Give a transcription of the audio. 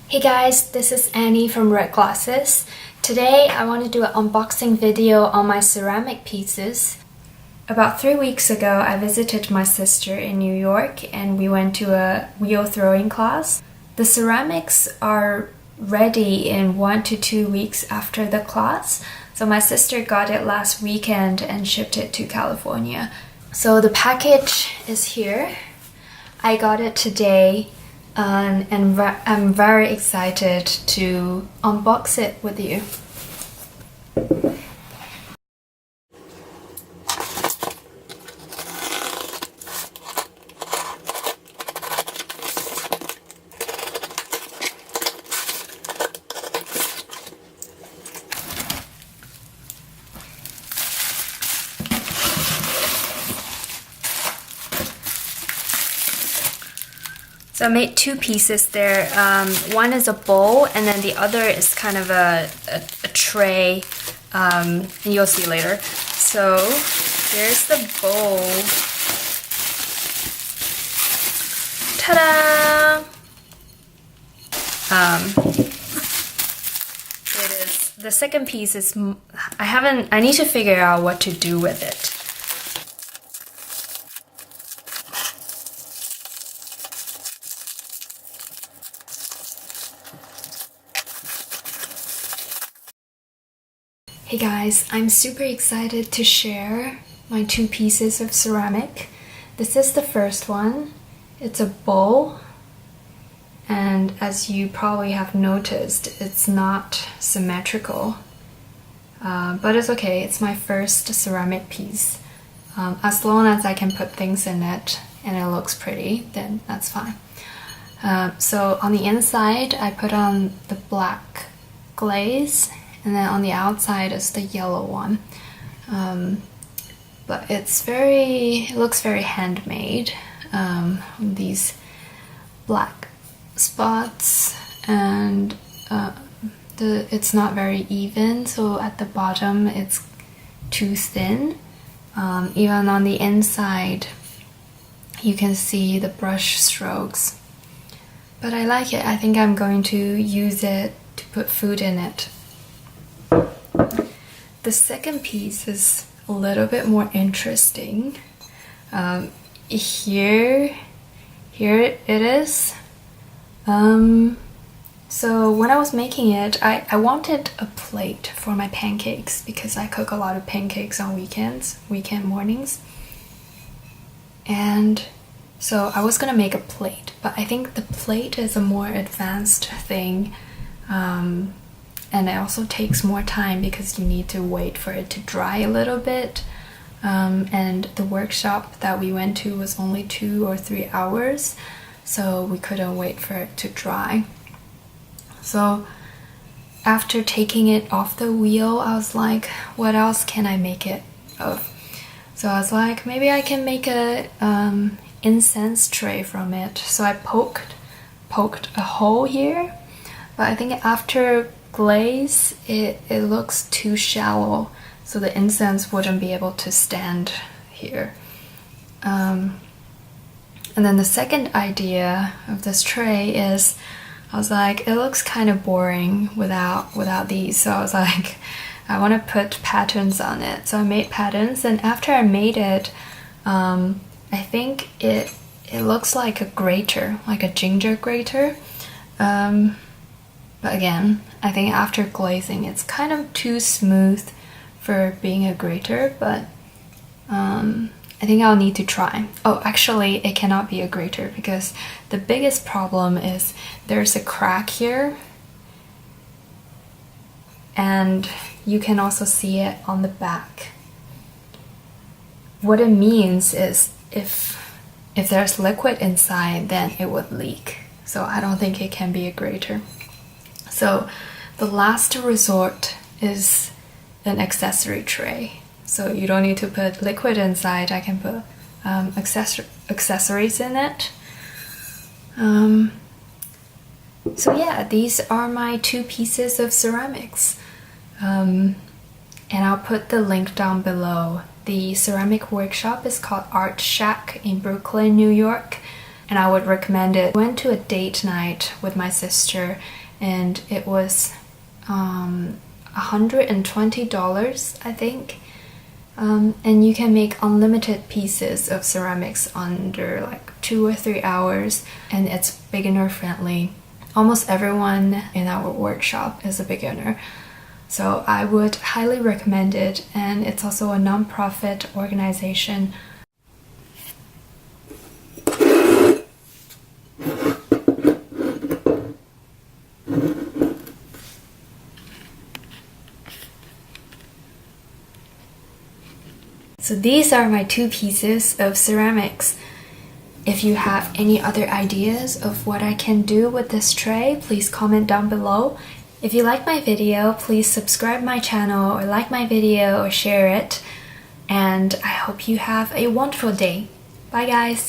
Hey guys, this is Annie from Red Glasses. Today I want to do an unboxing video on my ceramic pieces. About 3 weeks ago I visited my sister in New York and we went to a wheel throwing class. The ceramics are ready in 1 to 2 weeks after the class, so my sister got it last weekend and shipped it to California. So the package is here. I got it today. And I'm very excited to unbox it with you. So I made 2 pieces there. One is a bowl and then the other is kind of a tray. And you'll see later. So here's the bowl. Ta-da! It is, the second piece is, I need to figure out what to do with it. Hey guys, I'm super excited to share my 2 pieces of ceramic. This is the first one. It's a bowl, and as you probably have noticed, it's not symmetrical. But it's okay, it's my first ceramic piece. As long as I can put things in it and it looks pretty, then that's fine. So on the inside, I put on the black glaze, and then on the outside is the yellow one. But it looks very handmade. These black spots, and it's not very even, so at the bottom it's too thin. Even on the inside you can see the brush strokes. But I like it. I think I'm going to use it to put food in it. The second piece is a little bit more interesting. Here it is. So when I was making it, I wanted a plate for my pancakes because I cook a lot of pancakes on weekend mornings. And so I was gonna make a plate, but I think the plate is a more advanced thing. And it also takes more time because you need to wait for it to dry a little bit. And the workshop that we went to was only 2 or 3 hours, so we couldn't wait for it to dry. So after taking it off the wheel, I was like, what else can I make it of? So I was like, maybe I can make a incense tray from it. So I poked a hole here, but I think after glaze it looks too shallow, so the incense wouldn't be able to stand here. And then the second idea of this tray is, I was like, it looks kind of boring without these, so I was like, I want to put patterns on it. So I made patterns, and after I made it, I think it looks like a grater, like a ginger grater. But again, I think after glazing it's kind of too smooth for being a grater, but I think I'll need to try. Oh, actually it cannot be a grater because the biggest problem is there's a crack here, and you can also see it on the back. What it means is if there's liquid inside, then it would leak. So I don't think it can be a grater. So the last resort is an accessory tray. So you don't need to put liquid inside. I can put accessories in it. So yeah, these are my 2 pieces of ceramics. And I'll put the link down below. The ceramic workshop is called Artshack in Brooklyn, New York. and I would recommend it. I went to a date night with my sister and it was $120, I think. And you can make unlimited pieces of ceramics under like 2 or 3 hours, and it's beginner friendly. Almost everyone in our workshop is a beginner, so I would highly recommend it, and it's also a non-profit organization. So these are my 2 pieces of ceramics. If you have any other ideas of what I can do with this tray, please comment down below. If you like my video, please subscribe my channel or like my video or share it. And I hope you have a wonderful day. Bye guys!